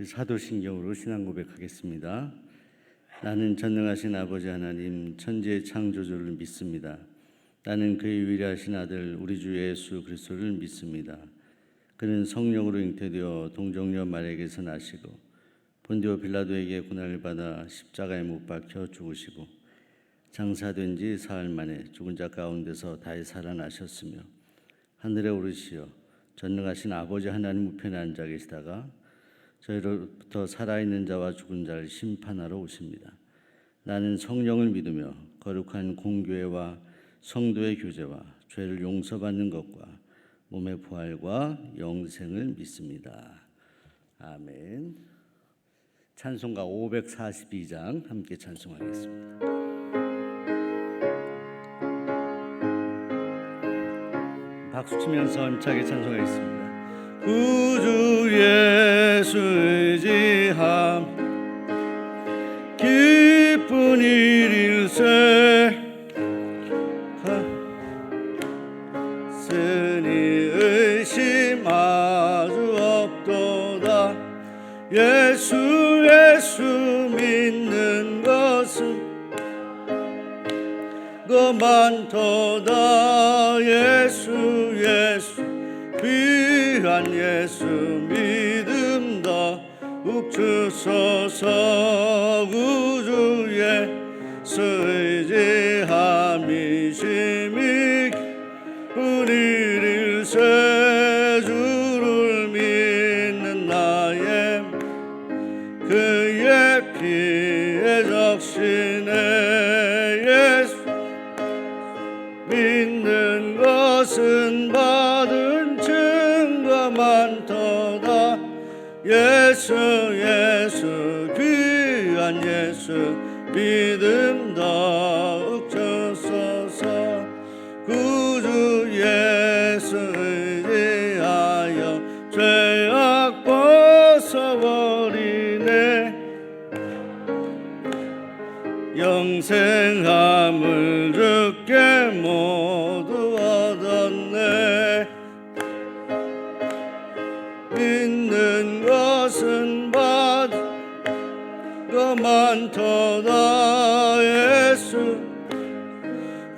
사도신경으로 신앙 고백하겠습니다. 나는 전능하신 아버지 하나님 천지의 창조주를 믿습니다. 나는 그의 위대하신 아들 우리 주 예수 그리스도를 믿습니다. 그는 성령으로 잉태되어 동정녀 마리아에게서 나시고 본디오 빌라도에게 고난을 받아 십자가에 못 박혀 죽으시고 장사된 지 사흘 만에 죽은 자 가운데서 다시 살아나셨으며 하늘에 오르시어 전능하신 아버지 하나님 우편에 앉아 계시다가 저희로부터 살아있는 자와 죽은 자를 심판하러 오십니다. 나는 성령을 믿으며 거룩한 공교회와 성도의 교제와 죄를 용서받는 것과 몸의 부활과 영생을 믿습니다. 아멘. 찬송가 542장 함께 찬송하겠습니다. 박수 치면서 힘차게 찬송하겠습니다. 구주 예수 의지함 기쁜 일일세 쓰니 의심 아주 없도다. 예수 믿는 것은 그 많도다. 예수 귀한 예수 믿음 더욱 주소서. 구주의 의지함이 심히 은일일세 주를 믿는 나의 그의 피에 적시네. 예수 믿는 것은 받은 증거 많도다. 예수 귀한 예수 믿음 더욱 주소서. 구주 예수 의지하여 죄악 벗어버리네. 영생함을 주께 모두 얻었네. 믿는 것은 받은 거 많도다. 예수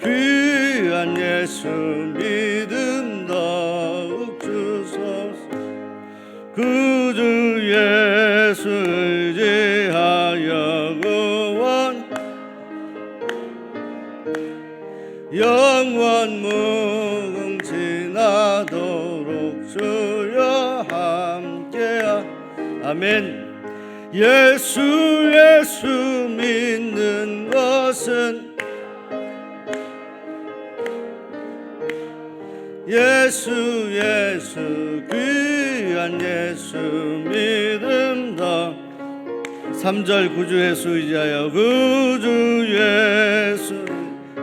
귀한 예수 믿음 더욱 주소서. 구주 예수 의지하여 구원 영원 무궁지나도록 주여 함께하. 아멘. 예수 믿는 것은 예수 귀한 예수 믿음 더. 3절 구주 예수 의지하여 구주 예수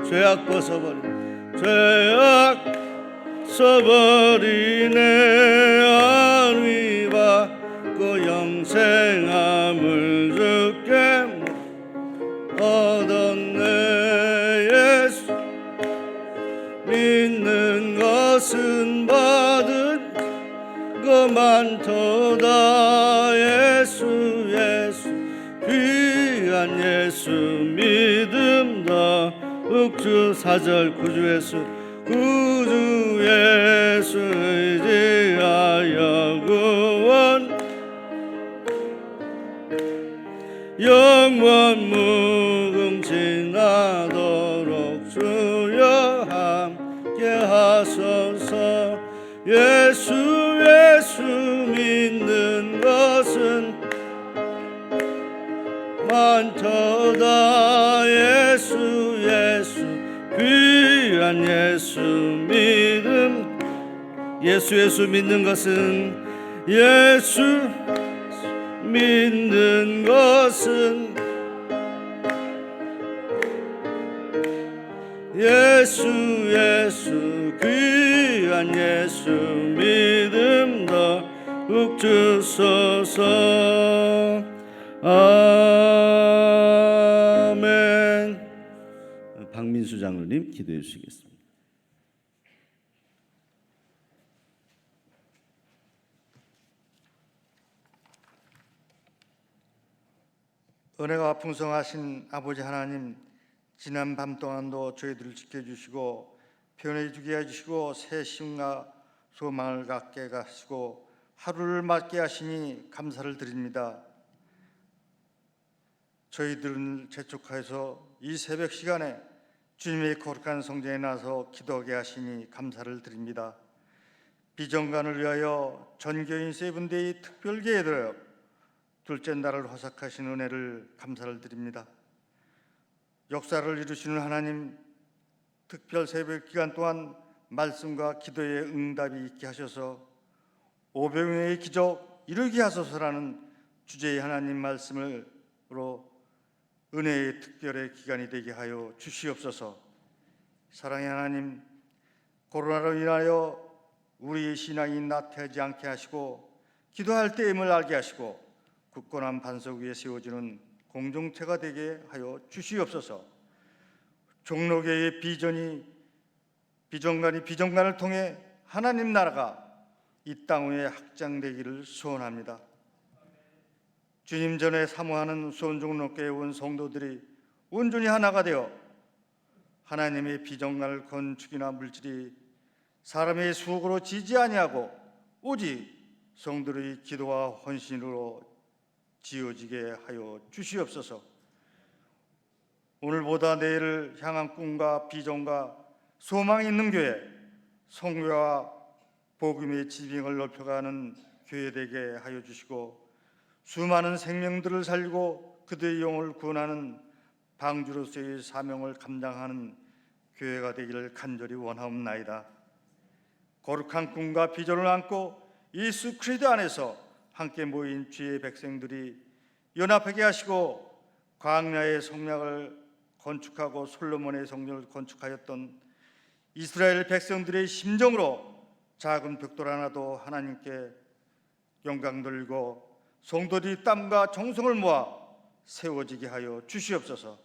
죄악 벗어버리네. 안위 받고 영생함을 주께 얻었네. 예수 믿는 것은 받은 거 많도다. 예수 귀한 예수 믿음 더욱 주. 4절 구주 예수 의지하여 구원 영원 무궁지나도록 주여 함께 하소서. 예수 믿는 것은 많도다. 예수 귀한 예수 믿음. 예수 믿는 것은 예수 믿는 것은 예수 귀한 예수 믿음 더욱 주소서. 아멘. 박민수 장로님 기도해 주시겠습니다. 은혜가 풍성하신 아버지 하나님, 지난 밤 동안도 저희들을 지켜주시고 편해지게 해주시고 새 힘과 소망을 갖게 하시고 하루를 맞게 하시니 감사를 드립니다. 저희들을 재촉하여서 이 새벽 시간에 주님의 거룩한 성전에 나서 기도하게 하시니 감사를 드립니다. 비정관을 위하여 전교인 세븐데이 특별기에 들어 둘째 날을 허락하신 은혜를 감사를 드립니다. 역사를 이루시는 하나님, 특별 새벽 기간 동안 말씀과 기도의 응답이 있게 하셔서 500명의 기적 이루게 하소서라는 주제의 하나님 말씀으로 은혜의 특별의 기간이 되게 하여 주시옵소서. 사랑의 하나님, 코로나로 인하여 우리의 신앙이 나태하지 않게 하시고 기도할 때임을 알게 하시고 굳건한 반석 위에 세워지는 공동체가 되게 하여 주시옵소서. 종로교회의 비정관을 통해 하나님 나라가 이 땅 위에 확장되기를 소원합니다. 주님 전에 사모하는 수원종로교회 온 성도들이 온전히 하나가 되어 하나님의 비정관을 건축이나 물질이 사람의 수고로 지지 아니하고 오직 성도의 기도와 헌신으로 지어지게 하여 주시옵소서. 오늘보다 내일을 향한 꿈과 비전과 소망이 있는 교회, 성교와 복음의 지빙을 넓혀가는 교회 되게 하여 주시고 수많은 생명들을 살리고 그들의 영혼을 구원하는 방주로서의 사명을 감당하는 교회가 되기를 간절히 원하옵나이다. 거룩한 꿈과 비전을 안고 예수 그리스도 안에서 함께 모인 주의 백성들이 연합하게 하시고 광야의 성막을 건축하고 솔로몬의 성전을 건축하였던 이스라엘 백성들의 심정으로 작은 벽돌 하나도 하나님께 영광 돌리고 성도들이 땀과 정성을 모아 세워지게 하여 주시옵소서.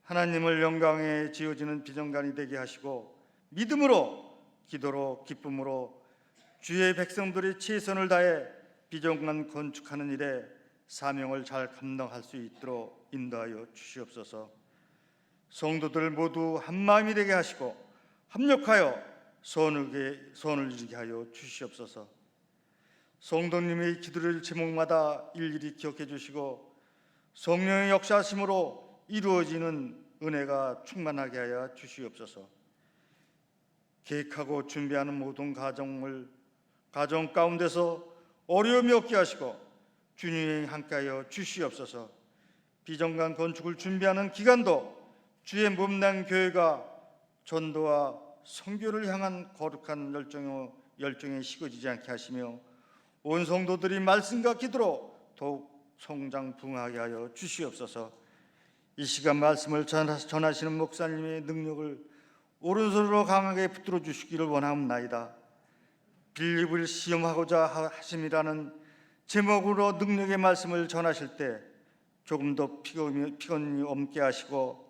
하나님을 영광에 지어지는 비정관이 되게 하시고 믿음으로 기도로 기쁨으로 주의 백성들이 최선을 다해 비정관 건축하는 일에 사명을 잘 감당할 수 있도록 인도하여 주시옵소서. 성도들 모두 한마음이 되게 하시고 합력하여 선을 이루게 하여 주시옵소서. 성도님의 기도를 제목마다 일일이 기억해 주시고 성령의 역사하심으로 이루어지는 은혜가 충만하게 하여 주시옵소서. 계획하고 준비하는 모든 가정 가운데서 어려움이 없게 하시고 주님이 함께하여 주시옵소서. 비정관 건축을 준비하는 기간도 주의 몸난 교회가 전도와 선교를 향한 거룩한 열정에 식어지지 않게 하시며 온 성도들이 말씀과 기도로 더욱 성장 부흥하게 하여 주시옵소서. 이 시간 말씀을 전하시는 목사님의 능력을 오른손으로 강하게 붙들어 주시기를 원하옵나이다. 빌립을 시험하고자 하심이라는 제목으로 능력의 말씀을 전하실 때 조금 더 피곤이 없게 하시고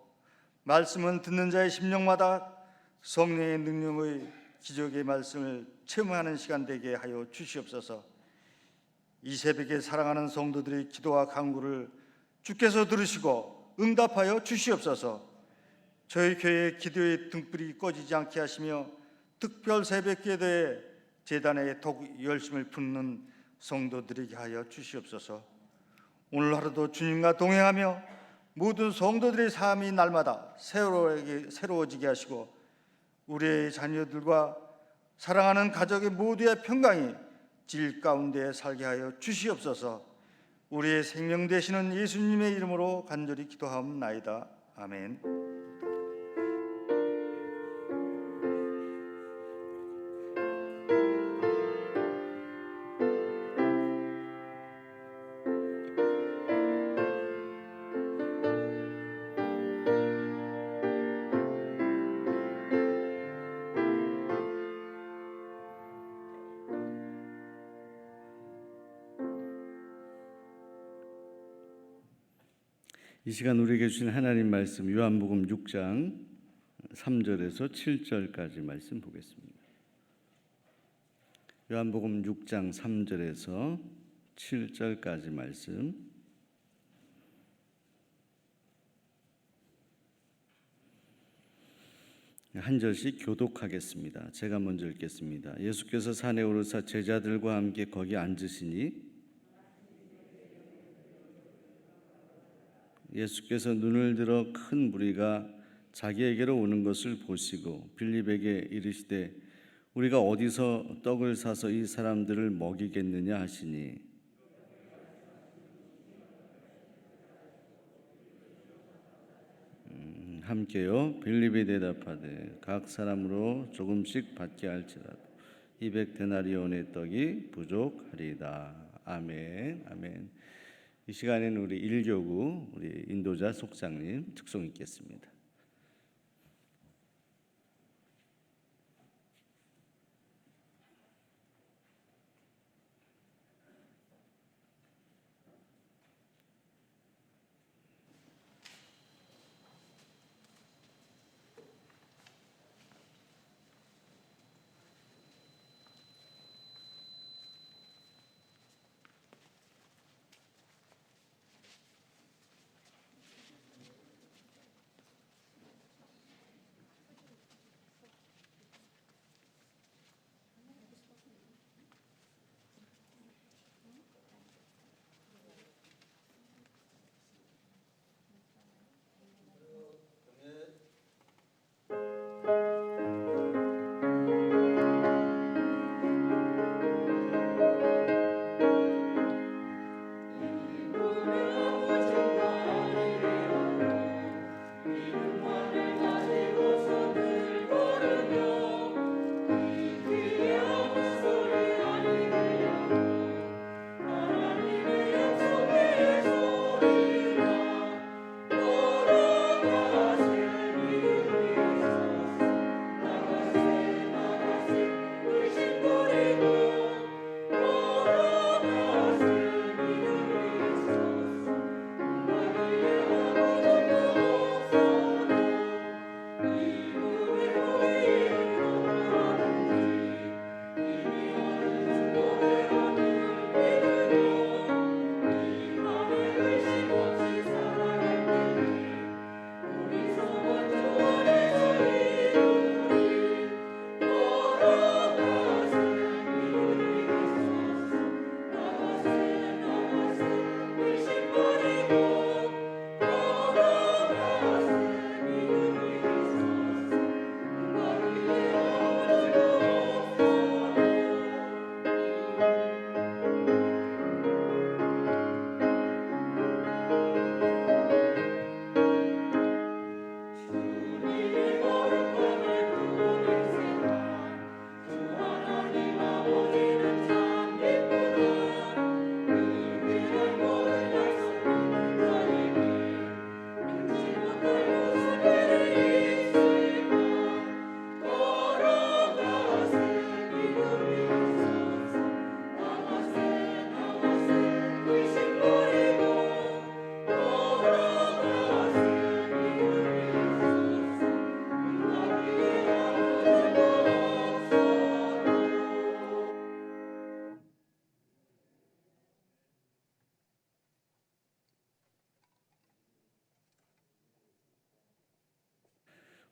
말씀은 듣는 자의 심령마다 성령의 능력의 기적의 말씀을 체험하는 시간 되게 하여 주시옵소서. 이 새벽에 사랑하는 성도들의 기도와 간구를 주께서 들으시고 응답하여 주시옵소서. 저희 교회의 기도의 등불이 꺼지지 않게 하시며 특별 새벽 기도에 제단에 더욱 열심을 붓는 성도들에게 하여 주시옵소서. 오늘 하루도 주님과 동행하며 모든 성도들의 삶이 날마다 새로워지게 하시고 우리의 자녀들과 사랑하는 가족의 모두의 평강이 질 가운데 살게 하여 주시옵소서. 우리의 생명 되시는 예수님의 이름으로 간절히 기도하옵나이다. 아멘. 이 시간 우리에게 주신 하나님 말씀 요한복음 6장 3절에서 7절까지 말씀 보겠습니다. 요한복음 6장 3절에서 7절까지 말씀. 한 절씩 교독하겠습니다. 제가 먼저 읽겠습니다. 예수께서 산에 오르사 제자들과 함께 거기 앉으시니 예수께서 눈을 들어 큰 무리가 자기에게로 오는 것을 보시고 빌립에게 이르시되 우리가 어디서 떡을 사서 이 사람들을 먹이겠느냐 하시니 함께요. 빌립이 대답하되 각 사람으로 조금씩 받게 할지라도 200데나리온의 떡이 부족하리이다. 아멘. 아멘. 이 시간에는 우리 1교구 우리 인도자 속장님 특송 읽겠습니다.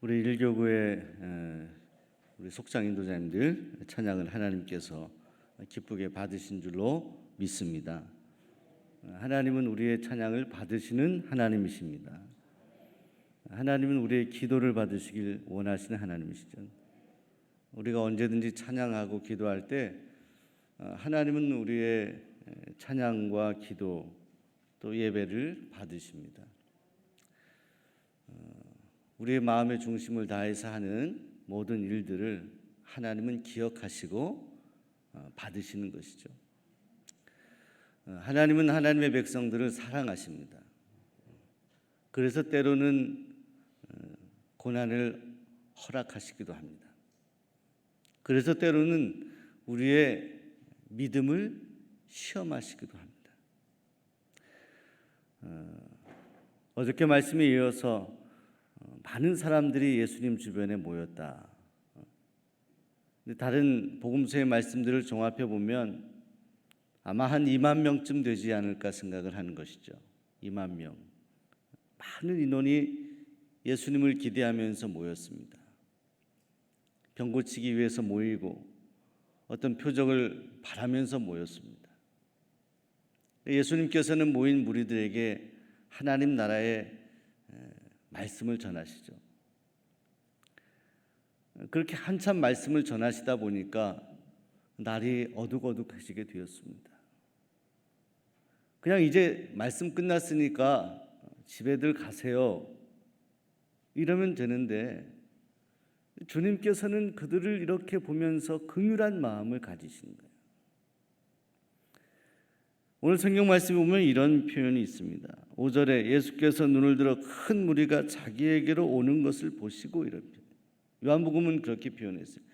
우리 1교구의 우리 속장 인도자님들 찬양을 하나님께서 기쁘게 받으신 줄로 믿습니다. 하나님은 우리의 찬양을 받으시는 하나님이십니다. 하나님은 우리의 기도를 받으시길 원하시는 하나님이시죠. 우리가 언제든지 찬양하고 기도할 때 하나님은 우리의 찬양과 기도 또 예배를 받으십니다. 우리의 마음의 중심을 다해서 하는 모든 일들을 하나님은 기억하시고 받으시는 것이죠. 하나님은 하나님의 백성들을 사랑하십니다. 그래서 때로는 고난을 허락하시기도 합니다. 그래서 때로는 우리의 믿음을 시험하시기도 합니다. 어저께 말씀에 이어서 많은 사람들이 예수님 주변에 모였다. 다른 복음서의 말씀들을 종합해 보면 아마 한 2만 명쯤 되지 않을까 생각을 하는 것이죠. 2만 명. 많은 인원이 예수님을 기대하면서 모였습니다. 병 고치기 위해서 모이고 어떤 표적을 바라면서 모였습니다. 예수님께서는 모인 무리들에게 하나님 나라의 말씀을 전하시죠. 그렇게 한참 말씀을 전하시다 보니까 날이 어둑어둑해지게 되었습니다. 그냥 이제 말씀 끝났으니까 집에들 가세요, 이러면 되는데 주님께서는 그들을 이렇게 보면서 긍휼한 마음을 가지시는 거예요. 오늘 성경 말씀에 보면 이런 표현이 있습니다. 5절에 예수께서 눈을 들어 큰 무리가 자기에게로 오는 것을 보시고, 이런 표현. 요한복음은 그렇게 표현했어요.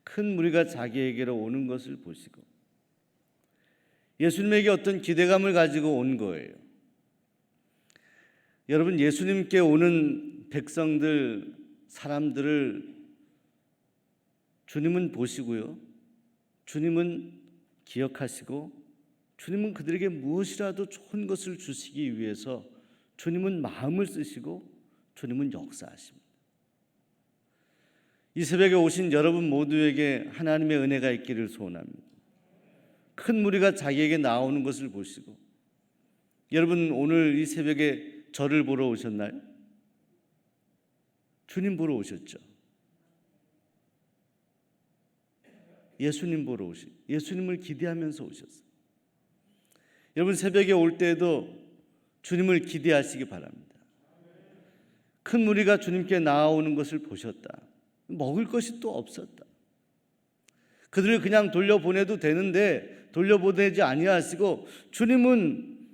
큰 무리가 자기에게로 오는 것을 보시고. 예수님에게 어떤 기대감을 가지고 온 거예요. 여러분, 예수님께 오는 백성들, 사람들을 주님은 보시고요, 주님은 기억하시고, 주님은 그들에게 무엇이라도 좋은 것을 주시기 위해서 주님은 마음을 쓰시고 주님은 역사하십니다. 이 새벽에 오신 여러분 모두에게 하나님의 은혜가 있기를 소원합니다. 큰 무리가 자기에게 나오는 것을 보시고, 여러분 오늘 이 새벽에 저를 보러 오셨나요? 주님 보러 오셨죠. 예수님 보러 예수님을 기대하면서 오셨어요. 여러분 새벽에 올 때에도 주님을 기대하시기 바랍니다. 큰 무리가 주님께 나아오는 것을 보셨다. 먹을 것이 또 없었다. 그들을 그냥 돌려보내도 되는데 돌려보내지 아니하시고 주님은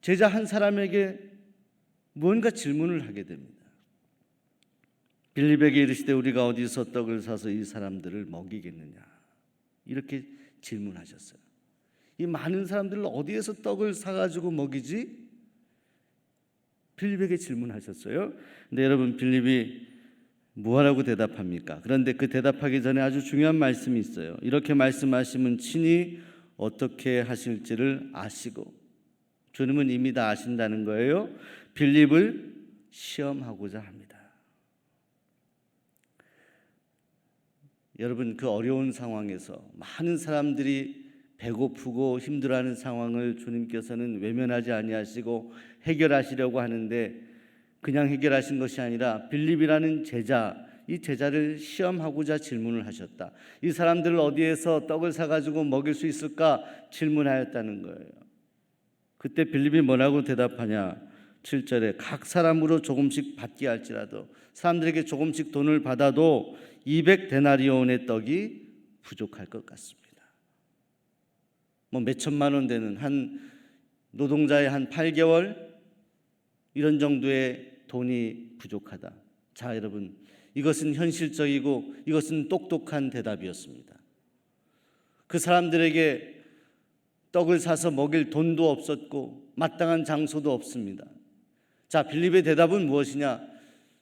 제자 한 사람에게 무언가 질문을 하게 됩니다. 빌립에게 이르시되 우리가 어디서 떡을 사서 이 사람들을 먹이겠느냐, 이렇게 질문하셨어요. 이 많은 사람들을 어디에서 떡을 사가지고 먹이지? 빌립에게 질문하셨어요. 근데 여러분, 빌립이 뭐하라고 대답합니까? 그런데 그 대답하기 전에 아주 중요한 말씀이 있어요. 이렇게 말씀하시면 친히 어떻게 하실지를 아시고, 주님은 이미 다 아신다는 거예요. 빌립을 시험하고자 합니다. 여러분, 그 어려운 상황에서 많은 사람들이 배고프고 힘들어하는 상황을 주님께서는 외면하지 아니하시고 해결하시려고 하는데, 그냥 해결하신 것이 아니라 빌립이라는 제자, 이 제자를 시험하고자 질문을 하셨다. 이 사람들을 어디에서 떡을 사가지고 먹일 수 있을까 질문하였다는 거예요. 그때 빌립이 뭐라고 대답하냐? 7절에 각 사람으로 조금씩 받게 할지라도, 사람들에게 조금씩 돈을 받아도 200데나리온의 떡이 부족할 것 같습니다. 몇 천만 원 되는 한 노동자의 한 8개월 이런 정도의 돈이 부족하다. 자, 여러분, 이것은 현실적이고 이것은 똑똑한 대답이었습니다. 그 사람들에게 떡을 사서 먹일 돈도 없었고 마땅한 장소도 없습니다. 자, 빌립의 대답은 무엇이냐?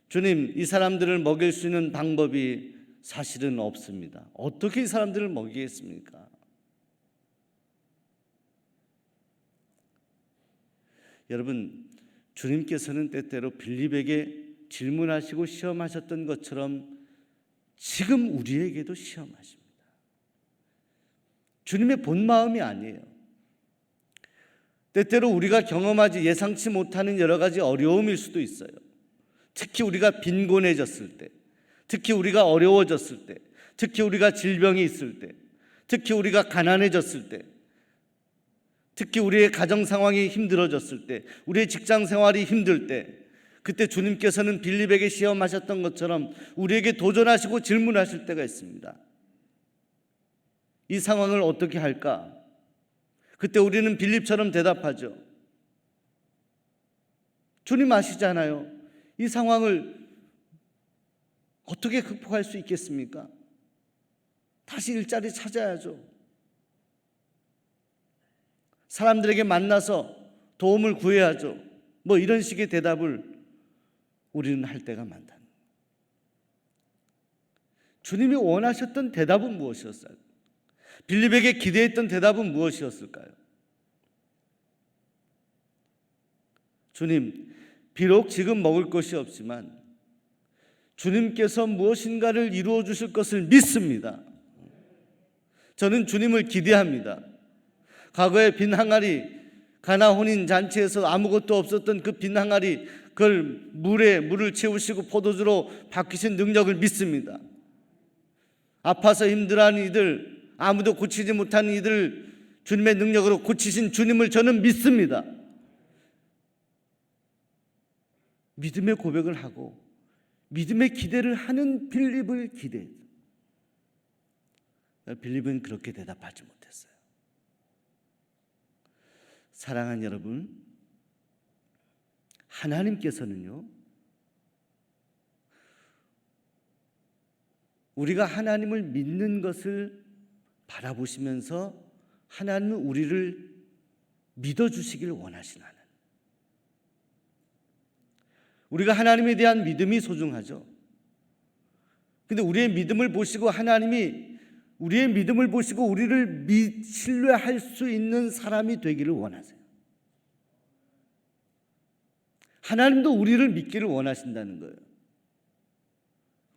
주님, 이 사람들을 먹일 수 있는 방법이 사실은 없습니다. 어떻게 이 사람들을 먹이겠습니까? 여러분, 주님께서는 때때로 빌립에게 질문하시고 시험하셨던 것처럼 지금 우리에게도 시험하십니다. 주님의 본 마음이 아니에요. 때때로 우리가 경험하지 예상치 못하는 여러 가지 어려움일 수도 있어요. 특히 우리가 빈곤해졌을 때, 특히 우리가 어려워졌을 때, 특히 우리가 질병이 있을 때, 특히 우리가 가난해졌을 때, 특히 우리의 가정 상황이 힘들어졌을 때, 우리의 직장 생활이 힘들 때, 그때 주님께서는 빌립에게 시험하셨던 것처럼 우리에게 도전하시고 질문하실 때가 있습니다. 이 상황을 어떻게 할까? 그때 우리는 빌립처럼 대답하죠. 주님 아시잖아요. 이 상황을 어떻게 극복할 수 있겠습니까? 다시 일자리 찾아야죠. 사람들에게 만나서 도움을 구해야죠. 이런 식의 대답을 우리는 할 때가 많다. 주님이 원하셨던 대답은 무엇이었어요? 빌립에게 기대했던 대답은 무엇이었을까요? 주님, 비록 지금 먹을 것이 없지만 주님께서 무엇인가를 이루어 주실 것을 믿습니다. 저는 주님을 기대합니다. 과거에 빈 항아리, 가나 혼인 잔치에서 아무것도 없었던 그 빈 항아리, 그걸 물을 채우시고 포도주로 바뀌신 능력을 믿습니다. 아파서 힘들어하는 이들, 아무도 고치지 못하는 이들 주님의 능력으로 고치신 주님을 저는 믿습니다. 믿음의 고백을 하고 믿음의 기대를 하는 빌립을 기대해요. 빌립은 그렇게 대답하지 못했어요. 사랑하는 여러분, 하나님께서는요, 우리가 하나님을 믿는 것을 바라보시면서 하나님은 우리를 믿어주시길 원하시는 하나님. 우리가 하나님에 대한 믿음이 소중하죠. 근데 우리의 믿음을 보시고 하나님이 우리의 믿음을 보시고 우리를 신뢰할 수 있는 사람이 되기를 원하세요. 하나님도 우리를 믿기를 원하신다는 거예요.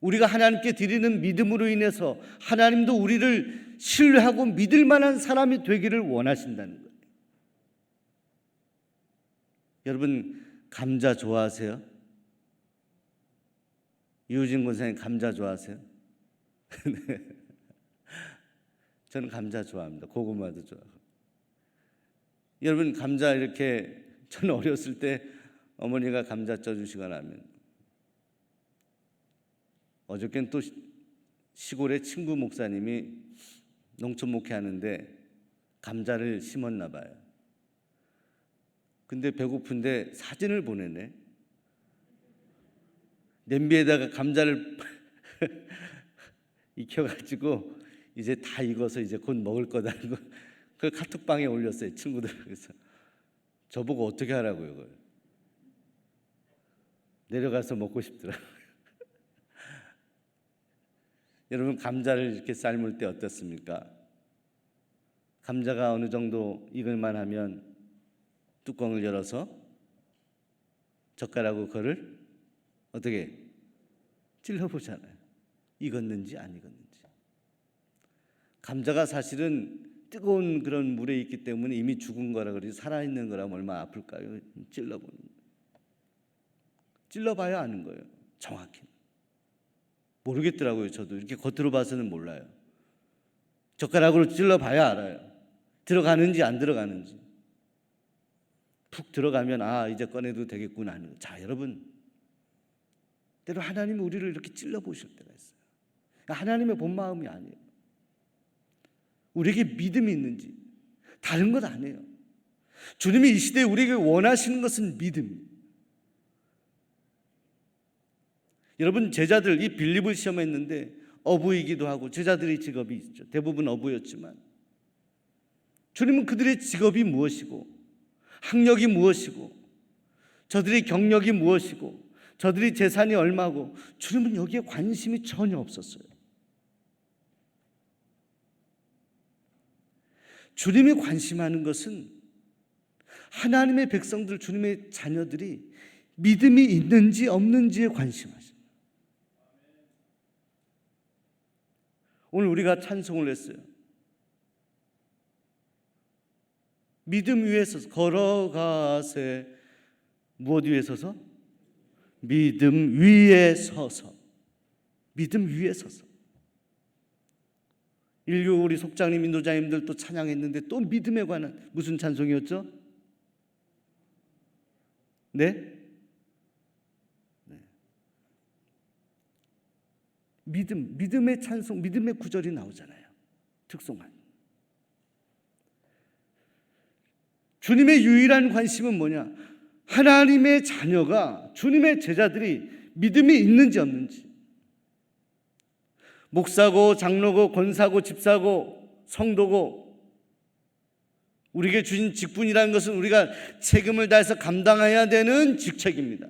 우리가 하나님께 드리는 믿음으로 인해서 하나님도 우리를 신뢰하고 믿을 만한 사람이 되기를 원하신다는 거예요. 여러분, 감자 좋아하세요? 이우진 권사님 감자 좋아하세요? 네. 저는 감자 좋아합니다. 고구마도 좋아하고. 여러분, 감자 이렇게, 저는 어렸을 때 어머니가 감자 쪄주시거나 하면, 어저께는 또 시골에 친구 목사님이 농촌 목회하는데 감자를 심었나 봐요. 근데 배고픈데 사진을 보내네. 냄비에다가 감자를 익혀가지고 이제 다 익어서 이제 곧 먹을 거다는 거, 그 카톡방에 올렸어요, 친구들. 그래서 저보고 어떻게 하라고요, 그걸. 내려가서 먹고 싶더라고요. 여러분, 감자를 이렇게 삶을 때 어떻습니까? 감자가 어느 정도 익을만 하면 뚜껑을 열어서 젓가락으로 그걸 어떻게 찔러보잖아요. 익었는지 안 익었는지. 감자가 사실은 뜨거운 그런 물에 있기 때문에 이미 죽은 거라 그러지, 살아있는 거라면 얼마나 아플까요? 찔러봐야 아는 거예요. 정확히 모르겠더라고요. 저도 이렇게 겉으로 봐서는 몰라요. 젓가락으로 찔러봐야 알아요. 들어가는지 안 들어가는지. 푹 들어가면 아, 이제 꺼내도 되겠구나 하는 거. 자, 여러분, 때로 하나님이 우리를 이렇게 찔러보실 때가 있어요. 하나님의 본 마음이 아니에요. 우리에게 믿음이 있는지, 다른 것 아니에요. 주님이 이 시대에 우리에게 원하시는 것은 믿음이에요. 여러분, 제자들 이 빌립을 시험했는데 어부이기도 하고 제자들의 직업이 있죠. 대부분 어부였지만 주님은 그들의 직업이 무엇이고 학력이 무엇이고 저들의 경력이 무엇이고 저들의 재산이 얼마고, 주님은 여기에 관심이 전혀 없었어요. 주님이 관심하는 것은 하나님의 백성들, 주님의 자녀들이 믿음이 있는지 없는지에 관심하십니다. 오늘 우리가 찬송을 했어요. 믿음 위에 서서 걸어가세. 무엇 위에 서서? 믿음 위에 서서. 믿음 위에 서서. 일교 우리 속장님, 인도자님들 또 찬양했는데 또 믿음에 관한 무슨 찬송이었죠? 네? 믿음의 찬송, 믿음의 구절이 나오잖아요. 특송한. 주님의 유일한 관심은 뭐냐? 하나님의 자녀가, 주님의 제자들이 믿음이 있는지 없는지. 목사고 장로고 권사고 집사고 성도고 우리에게 주신 직분이라는 것은 우리가 책임을 다해서 감당해야 되는 직책입니다.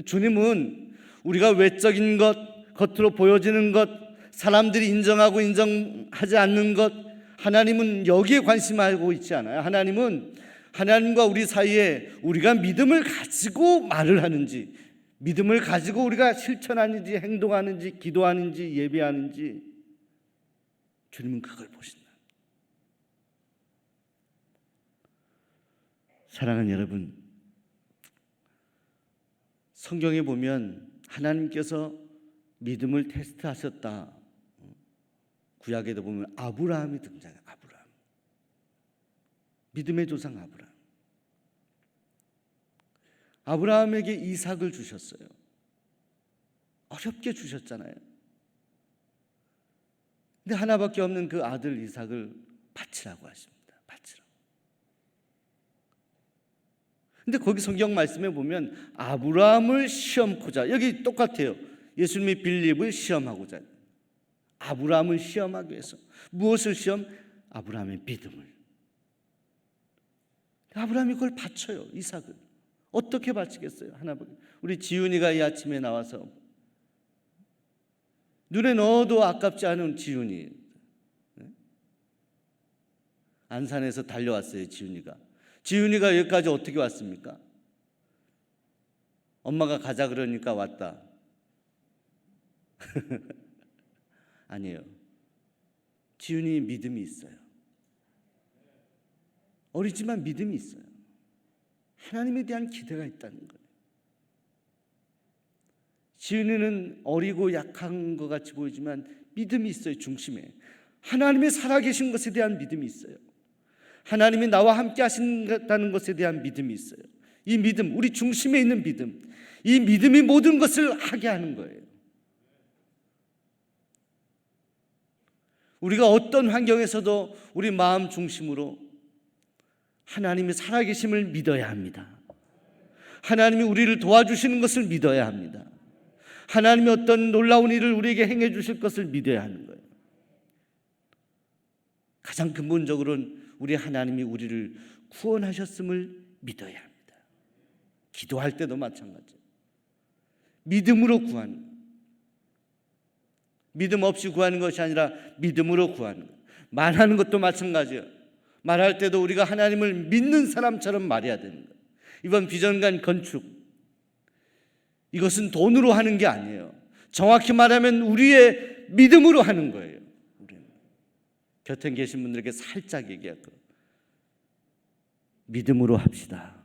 주님은 우리가 외적인 것, 겉으로 보여지는 것, 사람들이 인정하고 인정하지 않는 것, 하나님은 여기에 관심하고 있지 않아요. 하나님은 하나님과 우리 사이에 우리가 믿음을 가지고 말을 하는지, 믿음을 가지고 우리가 실천하는지 행동하는지 기도하는지 예배하는지 주님은 그걸 보신다. 사랑하는 여러분, 성경에 보면 하나님께서 믿음을 테스트하셨다. 구약에도 보면 아브라함이 등장해요. 아브라함. 믿음의 조상 아브라함. 아브라함에게 이삭을 주셨어요. 어렵게 주셨잖아요. 근데 하나밖에 없는 그 아들 이삭을 바치라고 하십니다. 바치라고. 근데 거기 성경 말씀에 보면 아브라함을 시험코자, 여기 똑같아요. 예수님이 빌립을 시험하고자. 아브라함을 시험하기 위해서. 무엇을 시험? 아브라함의 믿음을. 아브라함이 그걸 바쳐요. 이삭을. 어떻게 바치겠어요? 하나밖에. 우리 지훈이가 이 아침에 나와서 눈에 넣어도 아깝지 않은 지훈이, 안산에서 달려왔어요. 지훈이가 여기까지 어떻게 왔습니까? 엄마가 가자 그러니까 왔다. 아니에요. 지훈이 믿음이 있어요. 어리지만 믿음이 있어요. 하나님에 대한 기대가 있다는 거예요. 지은이는 어리고 약한 것 같이 보이지만 믿음이 있어요. 중심에 하나님의 살아계신 것에 대한 믿음이 있어요. 하나님이 나와 함께 하신다는 것에 대한 믿음이 있어요. 이 믿음, 우리 중심에 있는 믿음, 이 믿음이 모든 것을 하게 하는 거예요. 우리가 어떤 환경에서도 우리 마음 중심으로 하나님의 살아계심을 믿어야 합니다. 하나님이 우리를 도와주시는 것을 믿어야 합니다. 하나님이 어떤 놀라운 일을 우리에게 행해 주실 것을 믿어야 하는 거예요. 가장 근본적으로는 우리 하나님이 우리를 구원하셨음을 믿어야 합니다. 기도할 때도 마찬가지예요. 믿음으로 구하는 거예요. 믿음 없이 구하는 것이 아니라 믿음으로 구하는 거예요. 말하는 것도 마찬가지예요. 말할 때도 우리가 하나님을 믿는 사람처럼 말해야 되는 거예요. 이번 비전관 건축, 이것은 돈으로 하는 게 아니에요. 정확히 말하면 우리의 믿음으로 하는 거예요. 우리는. 곁에 계신 분들에게 살짝 얘기할 거예요. 믿음으로 합시다.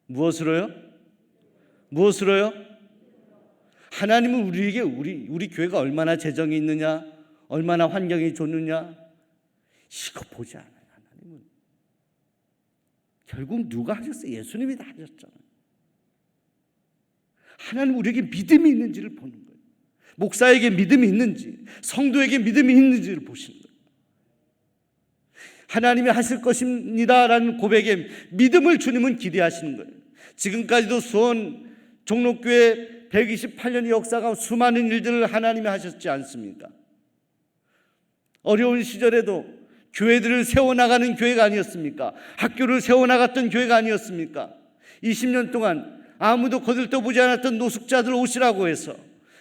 무엇으로요? 무엇으로요? 하나님은 우리에게 우리 교회가 얼마나 재정이 있느냐, 얼마나 환경이 좋느냐, 이거 보지 않아요. 하나님은 결국 누가 하셨어요? 예수님이 다 하셨잖아요. 하나님은 우리에게 믿음이 있는지를 보는 거예요. 목사에게 믿음이 있는지, 성도에게 믿음이 있는지를 보시는 거예요. 하나님이 하실 것입니다라는 고백에 믿음을 주님은 기대하시는 거예요. 지금까지도 수원 종로교회 128년의 역사가 수많은 일들을 하나님이 하셨지 않습니까? 어려운 시절에도 교회들을 세워나가는 교회가 아니었습니까? 학교를 세워나갔던 교회가 아니었습니까? 20년 동안 아무도 거들떠보지 않았던 노숙자들 오시라고 해서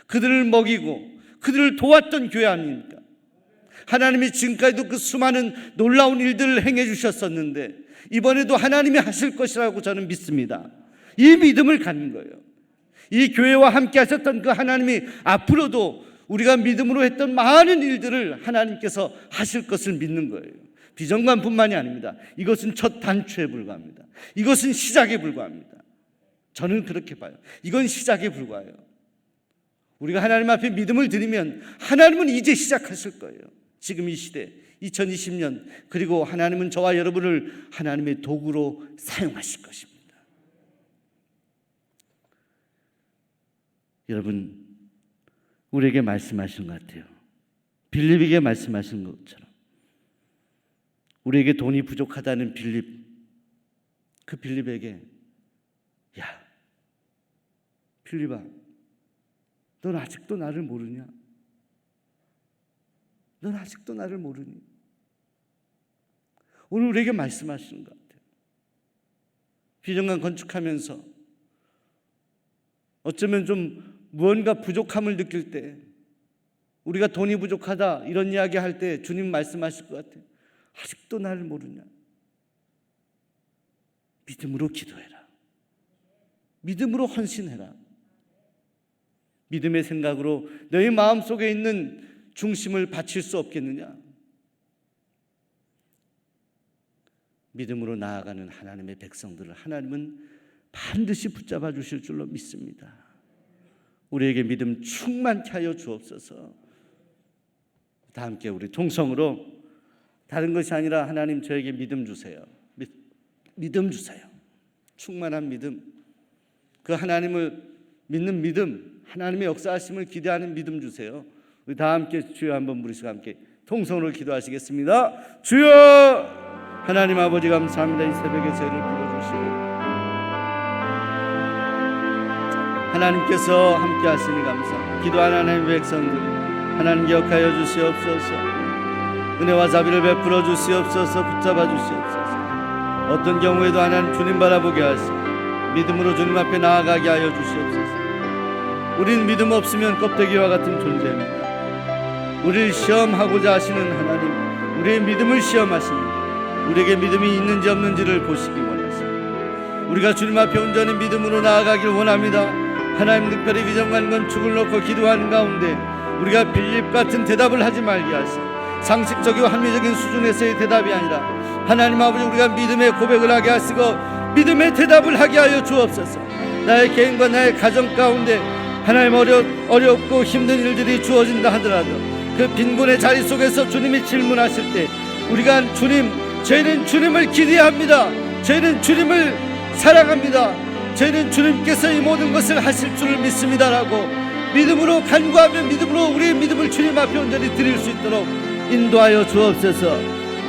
그들을 먹이고 그들을 도왔던 교회 아닙니까? 하나님이 지금까지도 그 수많은 놀라운 일들을 행해 주셨었는데 이번에도 하나님이 하실 것이라고 저는 믿습니다. 이 믿음을 갖는 거예요. 이 교회와 함께 하셨던 그 하나님이 앞으로도 우리가 믿음으로 했던 많은 일들을 하나님께서 하실 것을 믿는 거예요. 비전관뿐만이 아닙니다. 이것은 첫 단추에 불과합니다. 이것은 시작에 불과합니다. 저는 그렇게 봐요. 이건 시작에 불과해요. 우리가 하나님 앞에 믿음을 드리면 하나님은 이제 시작하실 거예요. 지금 이 시대 2020년, 그리고 하나님은 저와 여러분을 하나님의 도구로 사용하실 것입니다. 여러분, 우리에게 말씀하신 것 같아요. 빌립에게 말씀하신 것처럼 우리에게 돈이 부족하다는 빌립, 그 빌립에게 야, 빌립아, 넌 아직도 나를 모르냐? 넌 아직도 나를 모르니? 오늘 우리에게 말씀하시는 것 같아요. 비전관 건축하면서 어쩌면 좀 무언가 부족함을 느낄 때, 우리가 돈이 부족하다 이런 이야기 할 때 주님 말씀하실 것 같아요. 아직도 나를 모르냐? 믿음으로 기도해라. 믿음으로 헌신해라. 믿음의 생각으로 너희 마음속에 있는 중심을 바칠 수 없겠느냐? 믿음으로 나아가는 하나님의 백성들을 하나님은 반드시 붙잡아 주실 줄로 믿습니다. 우리에게 믿음 충만케 하여 주옵소서. 다 함께 우리 동성으로, 다른 것이 아니라 하나님 저에게 믿음 주세요. 믿음 주세요. 충만한 믿음, 그 하나님을 믿는 믿음, 하나님의 역사하심을 기대하는 믿음 주세요. 우리 다 함께 주여 한번 부르시고 함께 통성으로 기도하시겠습니다. 주여! 하나님 아버지 감사합니다. 이 새벽에 저희를 불러주시고 하나님께서 함께 하시니 감사합니다. 기도하는 하나님의 백성들 하나님 기억하여 주시옵소서. 은혜와 자비를 베풀어 주시옵소서. 붙잡아 주시옵소서. 어떤 경우에도 하나님 주님 바라보게 하시고 믿음으로 주님 앞에 나아가게 하여 주시옵소서. 우린 믿음 없으면 껍데기와 같은 존재입니다. 우리를 시험하고자 하시는 하나님, 우리의 믿음을 시험하십니다. 우리에게 믿음이 있는지 없는지를 보시기 원하십니다. 우리가 주님 앞에 온전히 믿음으로 나아가길 원합니다. 하나님 특별히 위정관 건축을 놓고 기도하는 가운데 우리가 빌립 같은 대답을 하지 말게 하시고 상식적이고 합리적인 수준에서의 대답이 아니라 하나님 아버지 우리가 믿음의 고백을 하게 하시고 믿음의 대답을 하게 하여 주옵소서. 나의 개인과 나의 가정 가운데 하나님 어렵고 힘든 일들이 주어진다 하더라도 그 빈곤의 자리 속에서 주님이 질문하실 때 우리가 저희는 주님을 기대합니다. 저희는 주님을 사랑합니다. 저희는 주님께서 이 모든 것을 하실 줄을 믿습니다라고 믿음으로 간구하며 믿음으로 우리의 믿음을 주님 앞에 온전히 드릴 수 있도록 인도하여 주옵소서.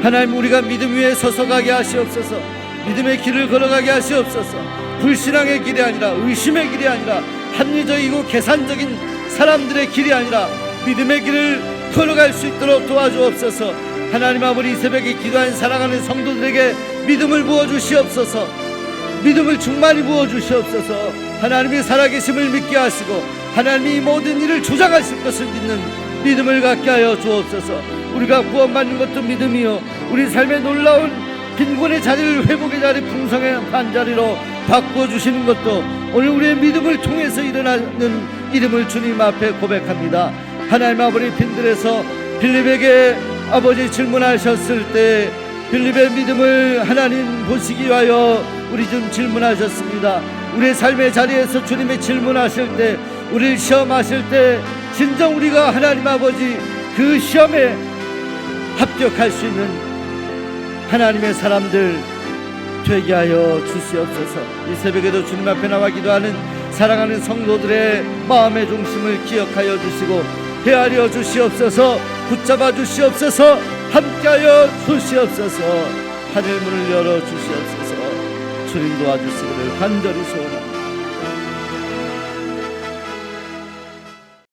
하나님 우리가 믿음 위에 서서가게 하시옵소서. 믿음의 길을 걸어가게 하시옵소서. 불신앙의 길이 아니라 의심의 길이 아니라 합리적이고 계산적인 사람들의 길이 아니라 믿음의 길을 걸어갈 수 있도록 도와주옵소서. 하나님 아버지 이 새벽에 기도한 사랑하는 성도들에게 믿음을 부어주시옵소서. 믿음을 충만히 부어주시옵소서. 하나님이 살아계심을 믿게 하시고 하나님이 이 모든 일을 주장하실 것을 믿는 믿음을 갖게 하여 주옵소서. 우리가 구원받는 것도 믿음이요 우리 삶의 놀라운 빈곤의 자리를 회복의 자리 풍성의 반자리로 바꿔주시는 것도 오늘 우리의 믿음을 통해서 일어나는 이름을 주님 앞에 고백합니다. 하나님 아버지 빈들에서 빌립에게 아버지 질문하셨을 때 빌립의 믿음을 하나님 보시기 위하여 우리 좀 질문하셨습니다. 우리의 삶의 자리에서 주님이 질문하실 때 우리를 시험하실 때 진정 우리가 하나님 아버지 그 시험에 합격할 수 있는 하나님의 사람들 되게 하여 주시옵소서. 이 새벽에도 주님 앞에 나와 기도하는 사랑하는 성도들의 마음의 중심을 기억하여 주시고 헤아려 주시옵소서. 붙잡아 주시옵소서. 함께하여 주시옵소서. 하늘문을 열어 주시옵소서. 주님 도와주시기를 간절히 소원합니다.